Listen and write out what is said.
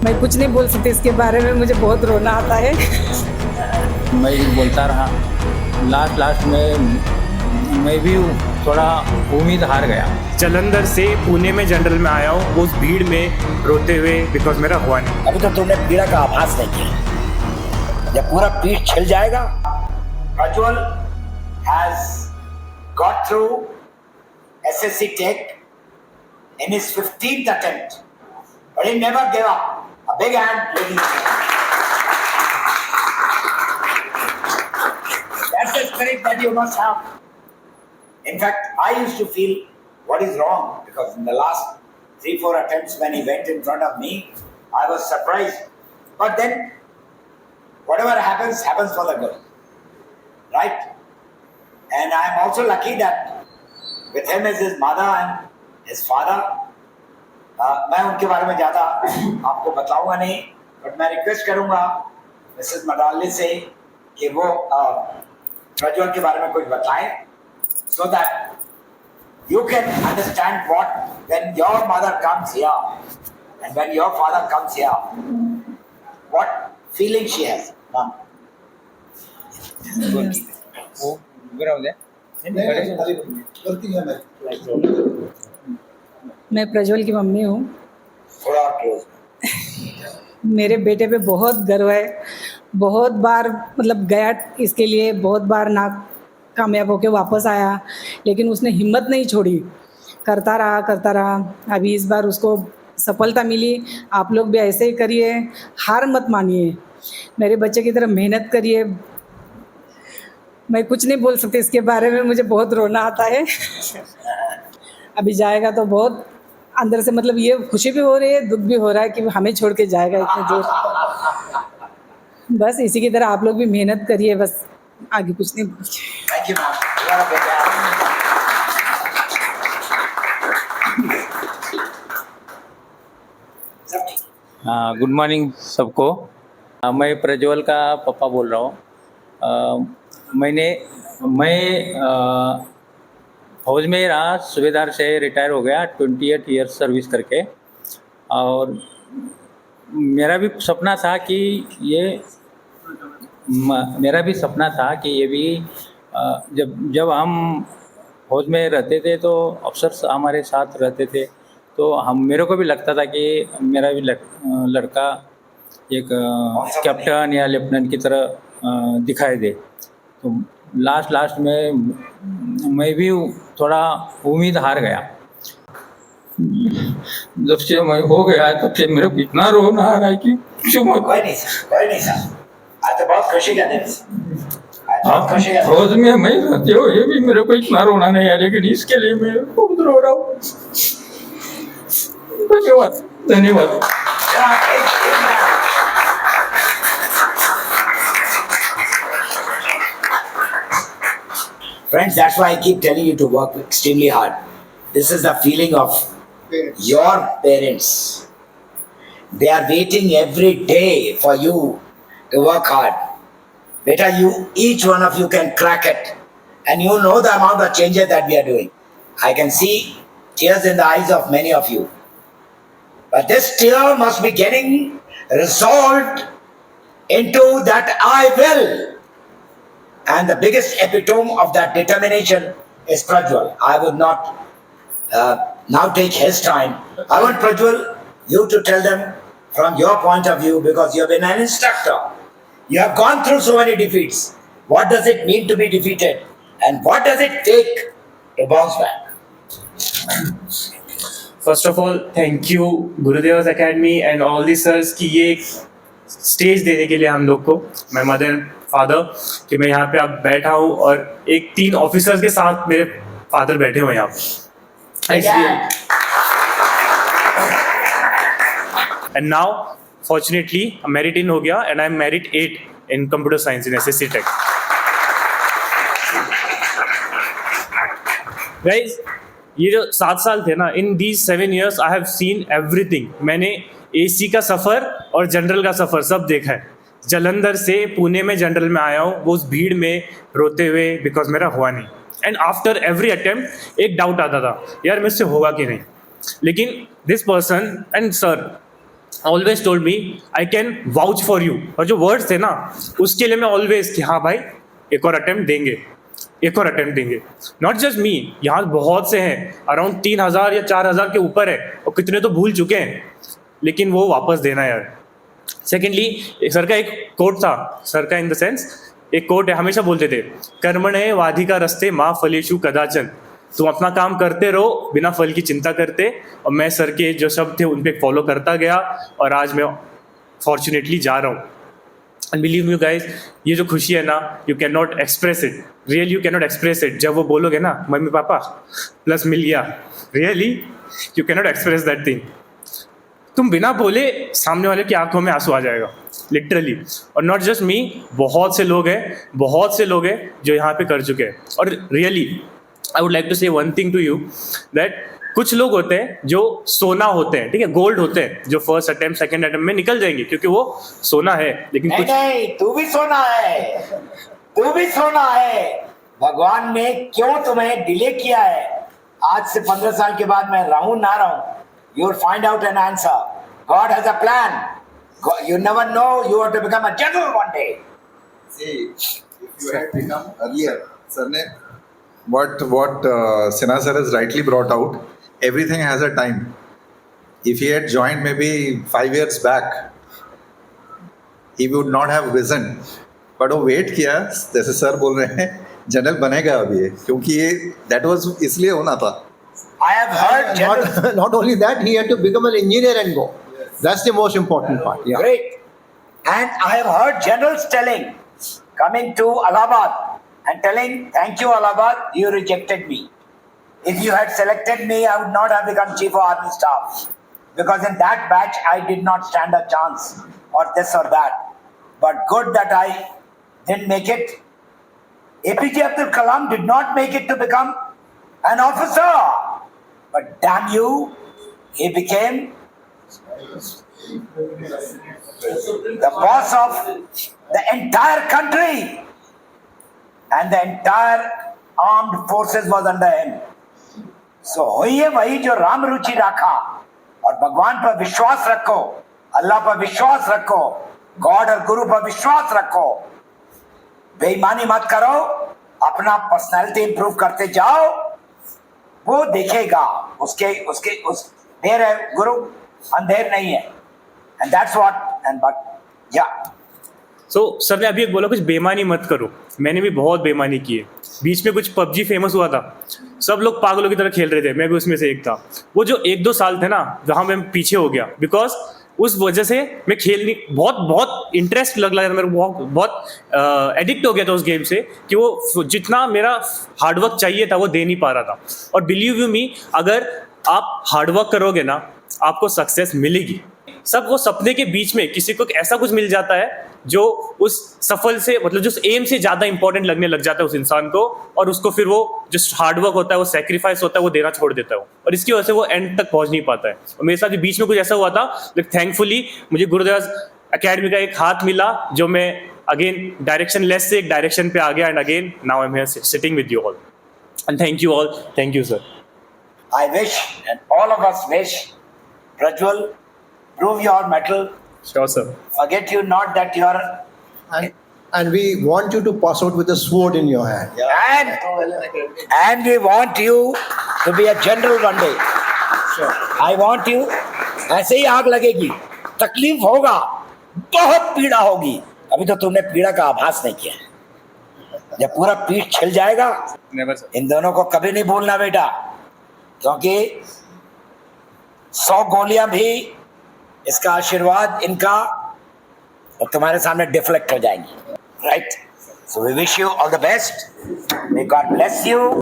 मैं कुछ नहीं बोल सकती इसके बारे में, मुझे बहुत रोना आता है। मैं बोलता रहा, लास्ट में मैं भी थोड़ा उम्मीद हार गया। जलंधर से पुणे में जनरल में आया हूँ, उस भीड़ में रोते हुए, बिकॉज मेरा हुआ नहीं। अभी तो तुमने पीड़ा का आभास नहीं किया। जब पूरा पीठ छिल जाएगा। Prajwal has got through SSC Tech in his 15th attempt, but he never gave up. A big hand, ladies and gentlemen. That's the spirit that you must have. In fact, I used to feel what is wrong, because in the last 3-4 attempts when he went in front of me, I was surprised. But then, whatever happens, happens for the good. Right? And I am also lucky that with him is his mother and his father. मैं उनके बारे में ज़्यादा आपको बताऊंगा नहीं, but मैं request करूंगा मिसेस मडाली से कि वो प्रज्वल के बारे में कुछ बताएं, so that you can understand what when your mother comes here and when your father comes here, what feeling she has. Mom. वो बुरा हो गया। मैं प्रज्वल की मम्मी हूँ। थोड़ा क्लोज। मेरे बेटे पे बहुत गर्व है। बहुत बार मतलब गया इसके लिए, बहुत बार ना कामयाब होके वापस आया, लेकिन उसने हिम्मत नहीं छोड़ी, करता रहा। अभी इस बार उसको सफलता मिली। आप लोग भी ऐसे ही करिए, हार मत मानिए, मेरे बच्चे की तरह मेहनत करिए। मैं कुछ नहीं बोल सकती इसके बारे में, मुझे बहुत रोना आता है। अभी जाएगा तो बहुत अंदर से मतलब ये खुशी भी हो रही है, दुख भी हो रहा है कि हमें छोड़ के जाएगा इतने दूर। बस इसी की तरह आप लोग भी मेहनत करिए, बस आगे कुछ नहीं। Thank you, ma'am. You are a big man. Good morning सबको। मैं प्रज्वल का पापा बोल रहा हूँ। मैं फौज में रहा, सूबेदार से रिटायर हो गया 28 ईयर्स सर्विस करके। और मेरा भी सपना था कि ये भी जब हम फौज में रहते थे तो अफसर हमारे साथ रहते थे, तो मेरे को भी लगता था कि मेरा भी लड़का एक कैप्टन या लेफ्टिनेंट की तरह दिखाई दे। तो लास्ट में मैं भी थोड़ा उम्मीद हार गया। जब से मैं हो गया तब से मेरे को इतना रोना आ रहा है कि कोई नहीं सर। आज तो बहुत खुशी का दिन है। आप फौज में मैं रहते हो, ये भी मेरे को इतना रोना नहीं है, लेकिन इसके लिए मैं बहुत रो रहा हूँ। धन्यवाद। Friends, that's why I keep telling you to work extremely hard. This is the feeling of your parents. They are waiting every day for you to work hard. Beta, each one of you can crack it. And you know the amount of changes that we are doing. I can see tears in the eyes of many of you. But this tear must be getting resolved into that I will. And the biggest epitome of that determination is Prajwal. I would not now take his time. I want Prajwal, you to tell them from your point of view, because you have been an instructor. You have gone through so many defeats. What does it mean to be defeated? And what does it take to bounce back? First of all thank you Gurudev academy and all the sirs की ये stage देने के लिए हम लोग को, my mother father, कि मैं यहाँ पे अब बैठा हूँ और एक 3 ऑफिसर्स के साथ मेरे फादर बैठे हुए यहाँ पे। And now fortunately merit in हो गया and I am merit 8 in computer science in SSC tech. Guys, ये जो 7 साल थे ना, in these 7 years I have seen everything. मैंने AC का सफ़र और जनरल का सफ़र सब देखा है। जलंधर से पुणे में जनरल में आया हूँ, वो उस भीड़ में रोते हुए, बिकॉज मेरा हुआ नहीं। एंड आफ्टर एवरी अटेम्प्ट एक डाउट आता था, यार मुझसे होगा कि नहीं। लेकिन this person and sir always told me I can vouch for you, और जो वर्ड्स थे ना उसके लिए मैं ऑलवेज कि हाँ भाई एक और अटेम्प्ट देंगे, एक और अटेम्प्ट देंगे। नॉट जस्ट मी, यहाँ बहुत से हैं, अराउंड 3,000 या 4,000 के ऊपर है, और कितने तो भूल चुके हैं, लेकिन वो वापस देना यार। सेकेंडली सर का एक कोट था, सर का इन द सेंस एक कोट है, हमेशा बोलते थे कर्मणे वाधिका रस्ते माँ फलेषु कदाचन, तुम अपना काम करते रहो बिना फल की चिंता करते। और मैं सर के जो शब्द थे उन पे फॉलो करता गया, और आज मैं फॉर्चुनेटली जा रहा हूँ। एंड बिलीव मी गाइज, ये जो खुशी है ना, you can not express it, really you can not express it. जब वो बोलोगे ना मम्मी पापा प्लस मिल गया, really you can not express that thing. तुम बिना बोले सामने वाले की आंखों में आंसू आ जाएगा, लिटरली। और नॉट जस्ट मी, बहुत से लोग हैं जो यहाँ पे कर चुके हैं। और really I would like to say one thing to you, that कुछ लोग होते हैं जो सोना होते हैं, ठीक है, गोल्ड होते हैं, जो फर्स्ट अटेम्प्ट सेकंड अटेम्प्ट में निकल जाएंगे क्योंकि वो सोना है। लेकिन नहीं कुछ नहीं, तू भी सोना है, तू भी सोना है। भगवान ने क्यों तुम्हें डिले किया है? आज से 15 साल के बाद मैं रहूं ना रहूं, you will find out an answer. God has a plan. You never know, you have to become a general one day. See, if you had become earlier, sir ne what Sinha sir has rightly brought out, everything has a time. If he had joined maybe 5 years back, he would not have risen. But वो wait किया, जैसे sir बोल रहे हैं general बनेगा अभी ये, क्योंकि ये that was इसलिए होना था। I have heard generals. Not only that, he had to become an engineer and go. That's the most important part. Yeah. Great. And I have heard generals telling, coming to Allahabad and telling, thank you Allahabad, you rejected me. If you had selected me, I would not have become Chief of Army Staff. Because in that batch, I did not stand a chance or this or that. But good that I didn't make it. APJ Abdul Kalam did not make it to become an officer. But damn you, he became the boss of the entire country, and the entire armed forces was under him. So होइए वही जो राम रुचि रखा, और भगवान पर विश्वास रखो, अल्लाह पर विश्वास रखो, गॉड और गुरु पर विश्वास रखो, बेईमानी मत करो, अपना पर्सनालिटी इंप्रूव करते जाओ, वो देखेगा। उसके देर है गुरु, अंधेर नहीं है। And that's what and but या सो सर ने अभी एक बोला कुछ बेईमानी मत करो, मैंने भी बहुत बेईमानी की है। बीच में कुछ पबजी फेमस हुआ था, सब लोग पागलों की तरह खेल रहे थे, मैं भी उसमें से एक था। वो जो 1-2 साल थे ना जहाँ मैं पीछे हो गया, बिकॉज उस वजह से मैं खेलने बहुत इंटरेस्ट लग रहा था मेरे को, बहुत एडिक्ट हो गया था उस गेम से, कि वो जितना मेरा हार्डवर्क चाहिए था वो दे नहीं पा रहा था। और बिलीव यू मी, अगर आप हार्डवर्क करोगे ना आपको सक्सेस मिलेगी। सब वो सपने के बीच में किसी को ऐसा कुछ मिल जाता है जो उस सफल से, मतलब जो एम से ज़्यादा इंपॉर्टेंट लगने लग जाता है उस इंसान को, और उसको फिर वो जो हार्डवर्क होता है, वो सेक्रीफाइस होता है, वो देना छोड़ देता है, और इसकी वजह से वो एंड तक पहुंच नहीं पाता है। और मेरे साथ बीच में कुछ ऐसा हुआ था, लेकिन थैंकफुली मुझे गुरुदेव अकेडमी का एक हाथ मिला, जो मैं अगेन डायरेक्शन लेस से एक डायरेक्शन पे आ गया, and again now I am here sitting with you all, and thank you all, thank you sir. I wish, and all of us wish, Prajwal, prove your mettle. Sure sir. Forget you not that you are, And we want you to pass out with a sword in your hand. and we want you to be a general one day. I want you, ऐसे ही आग लगेगी, तकलीफ होगा, बहुत पीड़ा होगी। अभी तो तुमने पीड़ा का आभास नहीं किया, जब पूरा पीठ छिल जाएगा, इन दोनों को कभी नहीं भूलना बेटा, क्योंकि 100 गोलियां भी इसका आशीर्वाद इनका और तुम्हारे सामने डिफ्लेक्ट हो जाएंगी, right? So we wish you all the best, may God bless you.